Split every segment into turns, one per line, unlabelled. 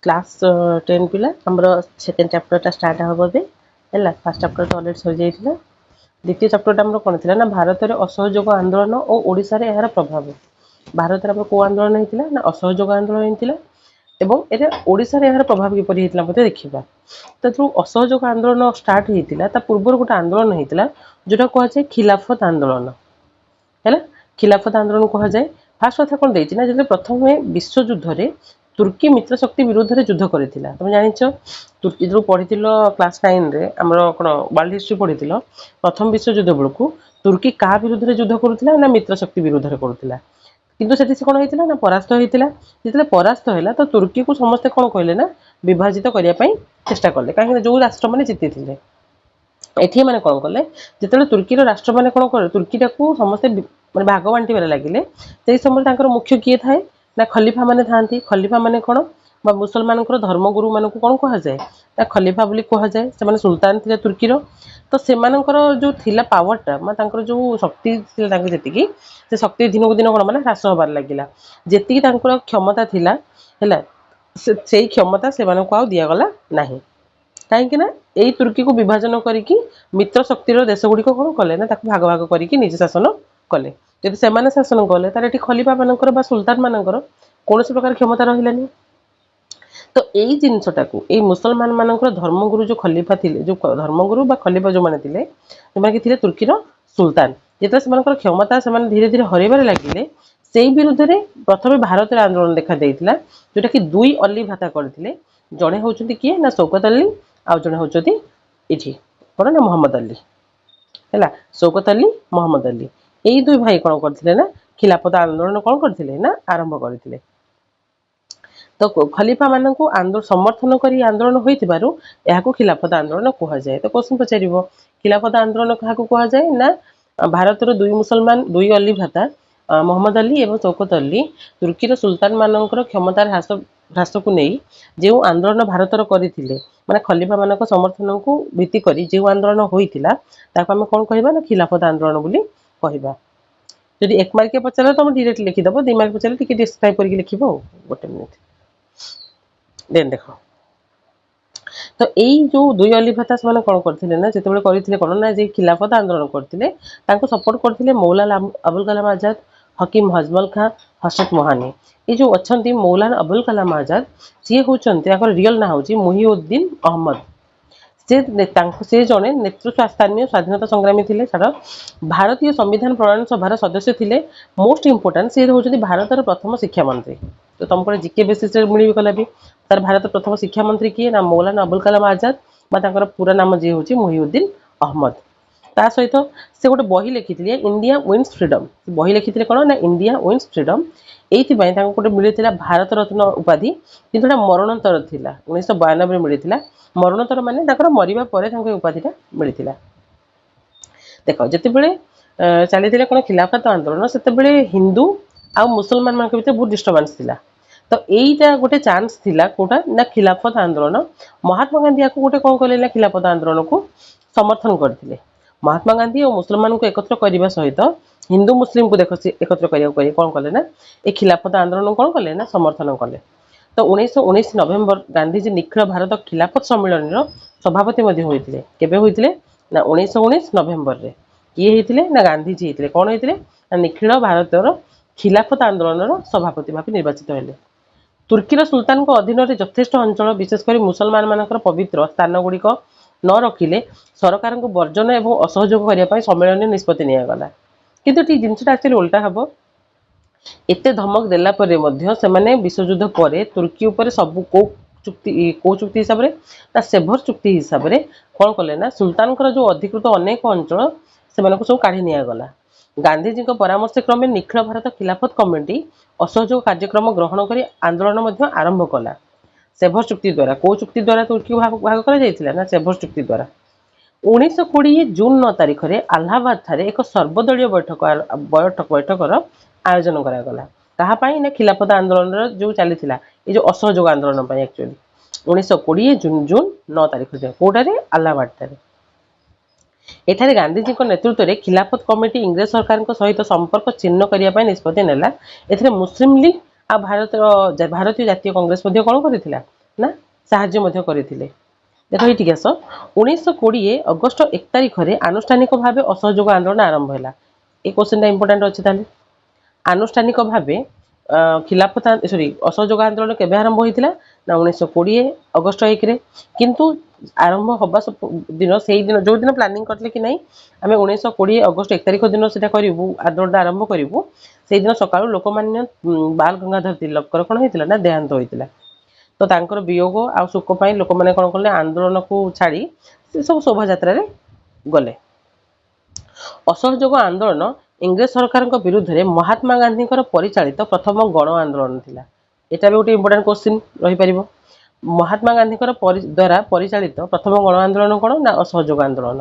Class 10 पिला हमर second chapter start हम है फास्ट चैप्टर तो अलरेडी सर जाइए द्वितीय चैप्टर आम कौन थी ना भारत में असहयोग आंदोलन और ओडिशा रे यार प्रभाव भारत में कौ आंदोलन होता ना असहयोग आंदोलन होता एवं ये ओडिशा रे यार प्रभाव किपर होता देखा तो जो असहयोग आंदोलन स्टार्ट होता पूर्व गोटे आंदोलन होता जोटा कहुए खिलाफत आंदोलन है खिलाफत आंदोलन कहुए फास्ट कथा कौन देना जो प्रथम विश्वयुद्ध रे तुर्की मित्र शक्ति विरुद्ध रे युद्ध करथिला तुम जानिछ तुर्की जो पढ़ी क्लास 9 रे हमर कोन वर्ल्ड हिस्ट्री पढ़ी प्रथम विश्वयुद्ध बेलू तुर्की का विरुद्ध रे युद्ध करुथिला ना मित्र शक्ति विरुद्ध रे करुथिला किंतु सेठी से कोन होइतिला ना परास्त होइतिला जितले परास्त हैला तो तुर्की को समस्त कोन कहले ना विभाजित करिया पई चेष्टा करले काहे जो राष्ट्र माने जितिथिले एठी माने कोन कले जितले तुर्की रो राष्ट्र माने कोन करे तुर्की टाकू समस्त माने भाग बांटी बेला लागिले सेही समय तांकर मुख्य किए थाए ना खलीफा माने थांती खलीफा माने कोन बा मुसलमान धर्मगुरु मान कौन कह जाए ना खलीफा बोली कह जाए से सुल्तान थे तुर्की तो से जो थिला पावरटा मैं जो शक्ति जी से शक्ति दिन को दिन कौन मैंने ह्रास हबार लगे जी क्षमता थिला से क्षमता से आउ दिगला ना कहीं यही तुर्की को विभाजन करके मित्र शक्तिर देश गुड़िक कौन कले ना भाग भाग करके निज शासन कले जब से शासन कले तार ये खलीफा मानकर सुल्तान मानकर कौन प्रकार क्षमता रही तो यही जिनसटा को यही मुसलमान मानकर धर्मगुरु जो खलीफा थे जो धर्मगुरु बा खलीफा जो मैंने थे तुर्कीर सुल्तान जिते से क्षमता से धीरे धीरे हरबार लगे से विरुद्ध में प्रथम भारत आंदोलन देखा देता जोटा कि दुई अली भाता करते जड़े हूँ किए ना शौकत अली आउ जड़े हूँ ये कौन ना मोहम्मद अली है शौकत अली मोहम्मद अली यही दुई भाई कौन करते ना खिलाफत आंदोलन कौन करते ना आरंभ करते तो खलीफा मान को समर्थन कर आंदोलन हो खिलाफत आंदोलन कहुए तो क्वेश्चन पचार खिलाफत आंदोलन क्या कहुए ना भारत दुई मुसलमान दुई अली भाता मोहम्मद अली और शौकत अली तुर्कीर सुल्तान मानकर क्षमतार ह्रास को नहीं जो आंदोलन भारत करते माने खलीफा मान समर्थन को भित्ति कर जो आंदोलन होता आम कौन कह ना खिलाफत आंदोलन बोली कहवा जदि एक मार्क पचार तो डायरेक्ट लिखिदेव 2 मार्क पचार टी डिस्क्राइब करके लिख गोटे मिनिट देन देख तो यही जो दुई अली भाता से कौन करते ना जिते करते कौन ना जे खिलाफत आंदोलन करते सपोर्ट करते मौलाना अबुल कलाम आजाद हकीम हजमल खां हसरत मोहानी ये जो अच्छा मौलाना अबुल कलाम आजाद सी हूँ रियल ना हूँ मुहिउद्दीन अहमद से जड़े नेतृत्व स्थानीय स्वाधीनता संग्रामी थे छाड़ भारतीय संविधान प्रणयन सभार सदस्य थे मोस्ट इंपोर्टाट सी हूँ भारत प्रथम शिक्षा मंत्री तो तुमको जिके बेसीस मिल गला भी तार भारत प्रथम शिक्षा मंत्री किए ना मौलाना अबुल कलाम आजाद पूरा नाम जी हूँ मुहिउद्दीन अहमद ता सहित से गोटे बही लिखी इंडिया विन्स फ्रीडम बही लिखी कौन ना इंडिया विन्स फ्रीडम ये गोटे मिलता भारत रत्न उपाधि कि मरणोत्तर थी 1992 मिलता मरणोत्तर माने मरवा पर उपाधिटा मिलता देख जिते चली कौन खिलाफत आंदोलन से हिंदू आ मुसलमान मान भर बहुत डिस्टर्बान्स थिला तो यहीटा गोटे चांस थिला कोटा ना खिलाफत आंदोलन महात्मा गांधी आपको गोटे कौन कले ना खिलाफत आंदोलन को समर्थन करते महात्मा गांधी और मुसलमान को एकत्र करने सहित हिंदू मुस्लिम को देख एकत्र करने कौन कले ना ये खिलाफत आंदोलन कौन कले ना समर्थन कले तो 1919 नवेम्बर गांधीजी निखिल भारत खिलाफत सम्मेलन सभापति होते केबे होते ना 1919 नवेम्बर रे किए होते ना गांधीजी होते कौन होते ना निखिल भारत खिलाफत आंदोलन सभापति भाव निर्वाचित हेले तुर्कीर सुल्तान को अधीन में यथेष्ट अंचल विशेषकर मुसलमान मानकर पवित्र स्थान गुड़िक न रखिले सरकार को वर्जन और असहयोग करने सम्मेलन निष्पत्ति निगला किंतु जिनसा एक्चुअली उल्टा हम एत धमक देला परे मध्य से विश्वयुद्ध पर तुर्की उपर सब को चुक्ति हिसाब से सेभर चुक्ति हिसाब से कौन कले ना सुल्तान जो अधिकृत अनेक अंचल से सब काढ़ी निगला गांधीजी परामर्श क्रमे निखिल भारत खिलाफत कमिटी असहयोग कार्यक्रम ग्रहण कर आंदोलन आरंभ कला सेभर चुक्ति द्वारा कौ चुक्ति द्वारा तुर्की भाग कर सेभर चुक्ति द्वारा 1920 जून 9 तारिख में अलाहाबाद ठारे एक सर्वदलीय बैठकर आयोजन करागला कहापाई ना खिलाफत आंदोलन जो चली ये जो असहयोग आंदोलन एक्चुअली 1920 जून 9 तारिख कौटे अलाहाबाद एठारे गांधीजी नेतृत्व में खिलाफत कमिटी इंग्रेज सरकार सहित संपर्क चिन्ह करने निष्पत्ति नेला मुस्लिम लीग आ भारतीय जातीय कांग्रेस कौन करथिला ନା ସାହାଯ୍ୟ ମଧ୍ୟ କରିଥିଲେ। ଦେଖ ଏଇଠିକି ଆସ। 1920 ଅଗଷ୍ଟ 1 ତାରିଖରେ ଆନୁଷ୍ଠାନିକ ଭାବେ ଅସହଯୋଗ ଆନ୍ଦୋଳନ ଆରମ୍ଭ ହେଲା। ଏ କ୍ୱେଶ୍ଚିନ୍ଟା ଇମ୍ପୋର୍ଟାଣ୍ଟ ଅଛି। ତାହେଲେ ଆନୁଷ୍ଠାନିକ ଭାବେ ଖିଲାଫତ ସରି ଅସହଯୋଗ ଆନ୍ଦୋଳନ କେବେ ଆରମ୍ଭ ହୋଇଥିଲା ନା 1920 ଅଗଷ୍ଟ 1ରେ। କିନ୍ତୁ ଆରମ୍ଭ ହବା ଦିନ ସେଇଦିନ ଯୋଉଦିନ ପ୍ଲାନିଂ କରିଥିଲେ କି ନାଇଁ ଆମେ 1920 ଅଗଷ୍ଟ 1 ତାରିଖ ଦିନ ସେଟା କରିବୁ, ଆନ୍ଦୋଳନଟା ଆରମ୍ଭ କରିବୁ, ସେଇଦିନ ସକାଳୁ ଲୋକମାନ୍ୟ ବାଲ ଗଙ୍ଗାଧର ତିଲକଙ୍କର କଣ ହେଇଥିଲା ନା ଦେହାନ୍ତ ହୋଇଥିଲା। ତ ତାଙ୍କର ବିୟୋଗ ଆଉ ଶୋକ ପାଇଁ ଲୋକମାନେ କଣ କଲେ, ଆନ୍ଦୋଳନକୁ ଛାଡ଼ି ସେ ସବୁ ଶୋଭାଯାତ୍ରାରେ ଗଲେ। ଅସହଯୋଗ ଆନ୍ଦୋଳନ ଇଂରେଜ ସରକାରଙ୍କ ବିରୁଦ୍ଧରେ ମହାତ୍ମା ଗାନ୍ଧୀଙ୍କର ପରିଚାଳିତ ପ୍ରଥମ ଗଣ ଆନ୍ଦୋଳନ ଥିଲା। ଏଟା ବି ଗୋଟେ ଇମ୍ପୋର୍ଟାଣ୍ଟ କ୍ୱେଶ୍ଚିନ୍ ରହିପାରିବ। ମହାତ୍ମା ଗାନ୍ଧୀଙ୍କର ଦ୍ୱାରା ପରିଚାଳିତ ପ୍ରଥମ ଗଣ ଆନ୍ଦୋଳନ କଣ ନା ଅସହଯୋଗ ଆନ୍ଦୋଳନ।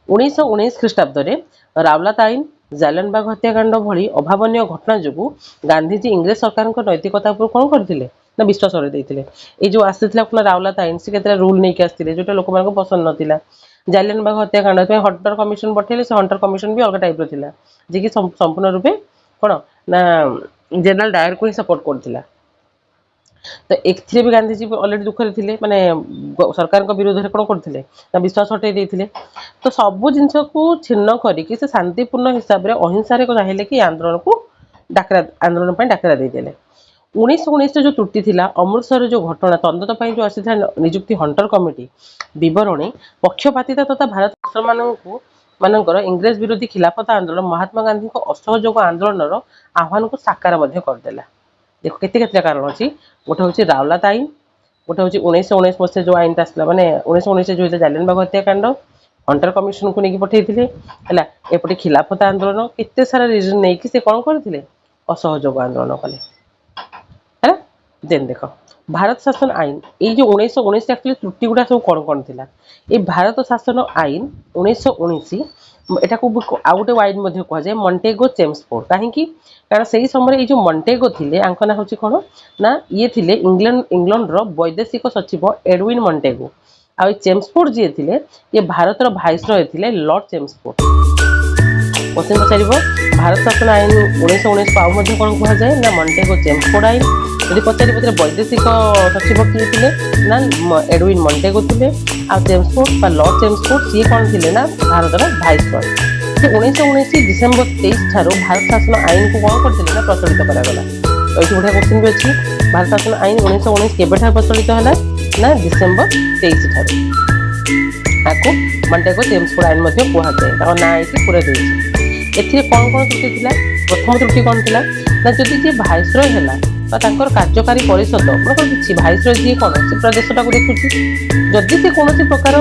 1919 ଖ୍ରୀଷ୍ଟାବ୍ଦରେ ରାୱଲାତ ଆଇନ, ଜାଲିଆନବାଗ ହତ୍ୟାକାଣ୍ଡ ଭଳି ଅଭାବନୀୟ ଘଟଣା ଯୋଗୁଁ ଗାନ୍ଧୀଜୀ ଇଂରେଜ ସରକାରଙ୍କ ନୈତିକତା ଉପରୁ କଣ କରିଥିଲେ ନା ବିଶ୍ୱାସ ହରାଇ ଦେଇଥିଲେ। ଏଇ ଯୋଉ ଆସିଥିଲା ରାୱଲାତ ଆଇନ, ସେ କେତେଟା ରୁଲ ନେଇକି ଆସିଥିଲେ ଯୋଉଟା ଲୋକମାନଙ୍କୁ ପସନ୍ଦ ନଥିଲା। ଜାଲିଆନବାଗ ହତ୍ୟାକାଣ୍ଡ ପାଇଁ ହଣ୍ଟର କମିଶନ ପଠେଇଲେ, ସେ ହଣ୍ଟର କମିଶନ ବି ଅଲଗା ଟାଇପର ଥିଲା, ଯିଏକି ସମ୍ପୂର୍ଣ୍ଣ ରୂପେ କଣ ନା ଜେନେରାଲ ଡାୟରକୁ ହିଁ ସପୋର୍ଟ କରୁଥିଲା। ତ ଏଥିରେ ବି ଗାନ୍ଧୀଜୀ ଅଲରେଡି ଦୁଃଖରେ ଥିଲେ, ମାନେ ସରକାରଙ୍କ ବିରୋଧରେ କଣ କରୁଥିଲେ ନା ବିଶ୍ୱାସ ହଟେଇ ଦେଇଥିଲେ। ତ ସବୁ ଜିନିଷକୁ ଛିନ୍ନ କରିକି ସେ ଶାନ୍ତିପୂର୍ଣ୍ଣ ହିସାବରେ ଅହିଂସାରେ ଚାହିଁଲେ କି ଆନ୍ଦୋଳନ ପାଇଁ ଡାକରା ଦେଇଦେଲେ। 1919 ଯୋଉ ତ୍ରୁଟି ଥିଲା, ଅମୃତସର ଯୋଉ ଘଟଣା, ତଦନ୍ତ ପାଇଁ ଯୋଉ ଆସିଥିଲା ନିଯୁକ୍ତି ହଣ୍ଟର କମିଟି ବିବରଣୀ, ପକ୍ଷପାତିତା ତଥା ଭାରତ ମାନଙ୍କର ଇଂରେଜ ବିରୋଧୀ ଖିଲାଫତ ଆନ୍ଦୋଳନ ମହାତ୍ମା ଗାନ୍ଧୀଙ୍କ ଅସହଯୋଗ ଆନ୍ଦୋଳନର ଆହ୍ୱାନକୁ ସାକାର ମଧ୍ୟ କରିଦେଲା। ଦେଖ କେତେ କାରଣ ଅଛି। ଗୋଟେ ହଉଛି ରାୱଲାତ ଆଇନ, ଗୋଟେ ହଉଛି 1919 ମସିହା ଯୋଉ ଆଇନଟା ଆସିଲା, ମାନେ 1919 ଯୋଉ ଜାଲିଆନବାଗ ହତ୍ୟାକାଣ୍ଡ, ହଣ୍ଟର କମିଶନକୁ ନେଇକି ପଠେଇଥିଲେ ହେଲା। ଏପଟେ ଖିଲାଫତ ଆନ୍ଦୋଳନ, କେତେ ସାରା ରିଜନ ନେଇକି ସେ କଣ କରିଥିଲେ ଅସହଯୋଗ ଆନ୍ଦୋଳନ କଲେ ହେଲା। ଦେନ୍ ଦେଖ ଭାରତ ଶାସନ ଆଇନ, ଏଇ ଯୋଉ 1919 ଆକ୍ଚୁଆଲି ତ୍ରୁଟି ଗୁଡା ସବୁ କଣ କଣ ଥିଲା। ଏଇ ଭାରତ ଶାସନ ଆଇନ 1919 ଏଟାକୁ ଆଉ ଗୋଟେ ୱାଇଡ ମଧ୍ୟ କୁହାଯାଏ ମଣ୍ଟେଗୋ ଚେମ୍ସଫୋର୍ଡ। କାହିଁକି? କାରଣ ସେଇ ସମୟରେ ଏଇ ଯୋଉ ମଣ୍ଟେଗୋ ଥିଲେ, ଆଙ୍କ ନାଁ ହଉଛି କଣ ନା ଇଏ ଥିଲେ ଇଂଲଣ୍ଡର ବୈଦେଶିକ ସଚିବ ଏଡୱିନ ମଣ୍ଟେଗୋ। ଆଉ ଏ ଚେମ୍ସଫୋର୍ଡ ଯିଏ ଥିଲେ, ଇଏ ଭାରତର ଭାଇସରୟ ଥିଲେ ଲର୍ଡ ଚେମ୍ସଫୋର୍ଡ। क्वेश्चन पचारिबो भारत शासन आईन 1919 को आउ मध्ये कोन कुहा जाय ना मॉन्टेगो चेम्सफोर्ड आईन। यदि पचारिबो जे वैदेशिक सचिव किए थिले ना एडविन मॉन्टेगो थिले। आ चेम्सफोर्ड बा लॉर्ड चेम्सफोर्ड सी कोन थिले ना भारतर भाइसरॉय। से 1919 डिसेंबर 23 ठारो भारत शासन आईन को कोन करथिले ना प्रचलित करा गला। तो एठी गोटे क्वेश्चन भी अछि भारत शासन आईन 1919 केबे ठा प्रचलित हला ना डिसेंबर 23 ठारो। ताको मॉन्टेगो चेम्सफोर्ड आईन मध्ये कुहा जाय। ता ना एठी पूरा देछि। एथिरे कौन कौन त्रुटि थिला। प्रथम त्रुटि कौन थिला ना जदि जे भाइसरॉय हैला बा तांकर कार्यकारी परिषद मतलब किछि भाइसरॉय जी कोन से प्रदेशटा को देखुछि जदि से कोनोसी प्रकार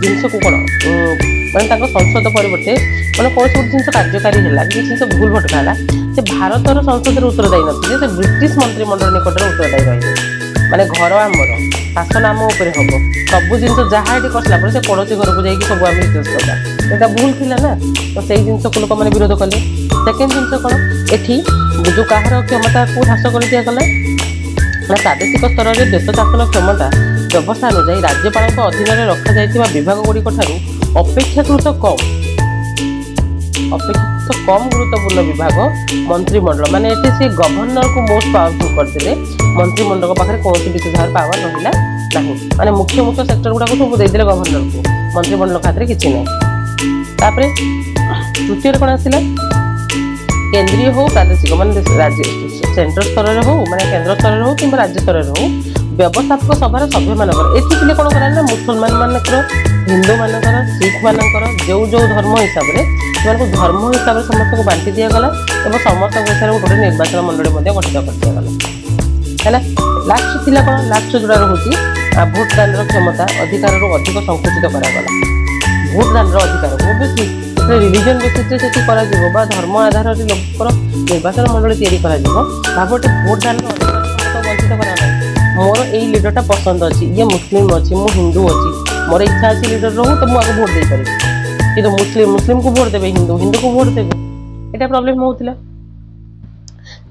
जिंस को कोन माने तांकर संसद परिवर्ते माने कोन सब जिंस कार्यकारी हैला कि जिंस भूल भटका हैला से भारतर संसद रे उत्तरदायी नथिले से ब्रिटिश मंत्रिमंडल निकट रे उत्तरदायी रहिबे। माने घर आमर शासन आम उपरे हम सब जिनस जहाँ ये कसला से पड़ोसी घर को जाकि सब आम रिक्वेस्ट करवा यहाँ भूल थिला ना। तो से जिनस को लोक मैंने विरोध कले। सेकेंड जिनस कौन एठी जो कहार क्षमता को ह्रास कर दिगला ना प्रादेशिक स्तर में देश शासन क्षमता व्यवस्था अनुसार राज्यपाल अधीन में रखा जाइथिबा विभाग गुड़िक ठारू अपेक्षाकृत कम गुरुत्वपूर्ण विभाग मंत्रिमंडल माने एठी से गवर्नर को मोस्ट पावरफुल करथिले। मंत्रिमंडल पाखे कौन विशेषार पावर रहा ना माने मुख्य मुख्य सेक्टर गुड़ा सब देते गवर्नर को मंत्रिमंडल खाते किसी ना। तृतीय कौन आसला केंद्रीय हो प्रादेशिक माने राज्य सेंट्रल स्तर हो माने केंद्र स्तर हो कि राज्य स्तर हो व्यवस्थापक सभार सभ्य मानकर एथि कौन करा ना मुसलमान मानकर हिंदू मानकर सिख मानकर जो जो धर्म हिसाब से धर्म हिसाब से समस्त को बांटी दिगला और समस्त हिसाब से गोटे निर्वाचन मंडली गठित कर दिगला है। लास्ट थिला कौन लास्ट जोड़ा रोचे भोटदान क्षमता अधिकार अधिक संकुचित करागला। भोटदान अधिकार ओबीसी रिलीजन बेसिस धर्म आधार लोकर निर्वाचन मंडली तैयारी भाव भोटदान अधिकार वंचित करा मोर यही लीडरटा पसंद अच्छी ये मुस्लिम अच्छी मु हिंदू अच्छी मोर इच्छा अच्छी लीडर रहू तो मुझे भोट दे पारि कि मुस्लिम को भोट देवे हिंदू को भोट देवे यहाँ प्रोब्लेम होता।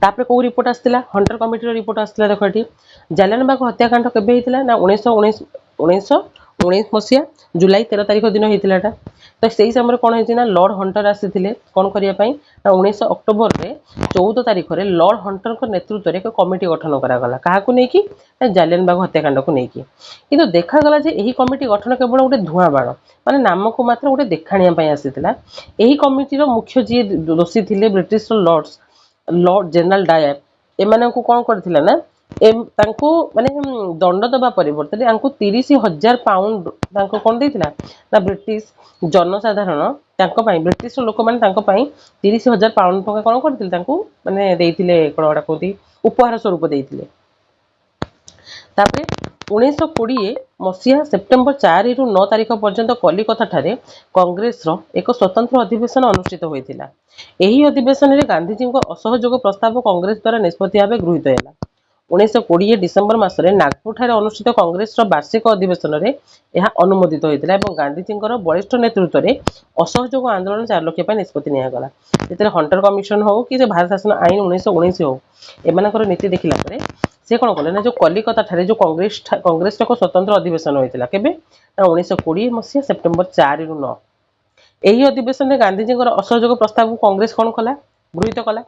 तापर कौ रिपोर्ट आसला हंटर कमिटी रिपोर्ट आसला देख ये जालियानबाग हत्याकांड केबे होता ना 1919 मसीहा जुलाई 13 तारिख दिन होता एटा। तो से समय कौन होती लॉर्ड हंटर आसी कौन करने 19 अक्टोबर में 14 तारिख में लॉर्ड हंटर नेतृत्व में एक कमिटी गठन करागला क्या जालियन बाग हत्याकांड को लेकिन किंतु देखागला यही कमिटी गठन केवल गोटे धूआं बाण माने नाम को मात्र गोटे देखाणिया आसीथिला। यही कमिटीर मुख्य जी दोषी थे ब्रिटिश लॉर्ड जनरल डायर एम कौन करथिला ना माने दंड दबा परिवर्तन 30,000 पाउंड कौन देथिला ना ब्रिटिश जनसाधारण ब्रिटिश लोक मैंने 30,000 पाउंड टका कौन करथिले माने देइथिले कोड़ा कहती उपहार स्वरूप देइथिले। तापरे 1920 मसीहा सेप्टेम्बर 4 रु 9 तारिख पर्यंत कलिकता ठारे कांग्रेस एक स्वतंत्र अधिवेशन अनुष्ठित होता। यही अधिवेशन में गांधीजी असहयोग प्रस्ताव कांग्रेस द्वारा निष्पत्ति भाव गृहीत है। 1920 डिसेम्बर मसरे नागपुर ठारे अनुष्ठित कांग्रेस वार्षिक अधिवेशन में यह अनुमोदित होता है। गांधीजी बलिष्ठ नेतृत्व में असहयोग आंदोलन चालु रखा निष्पत्ति निगला। जिते हंटर कमिशन हो कि भारत शासन आईन 1919 हो एम नीति देखला से कौन कले ना जो कलिकता ठारे जो कांग्रेस एक स्वतंत्र अधिवेशन होता केबे 1920 मसीहा सेप्टेम्बर 4 रु 9 यही अधिवेशन में गांधीजी असहयोग प्रस्ताव को कांग्रेस कौन कला गृहीत कला।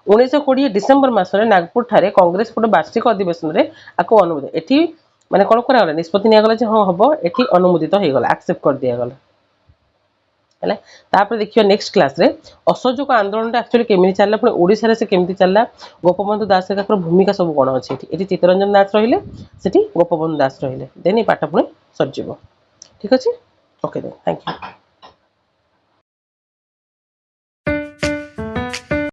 1920 डिसेम्बर मसरे नागपुर ठारे कांग्रेस गोटे वार्षिक अधिवेशन में आपको अनुमोदित एटी माने कौन करागला निष्पत्ति निगला हाँ हम ये अनुमोदित हो गला एक्सेप्ट कर दिगला है। तापर देखिए नेक्स्ट क्लास रे असहयोग आंदोलन एक्चुअली केमी चलला पुणी ओडिशा रे से केमती चलला गोपबंधु दास का भूमिका सब कौन अच्छी ये चित्तरंजन दास रहिले सेठी गोपबंधु दास रहिले देन ये पाठ पुणी सरजिव ठीक अच्छे ओके देन थैंक यू।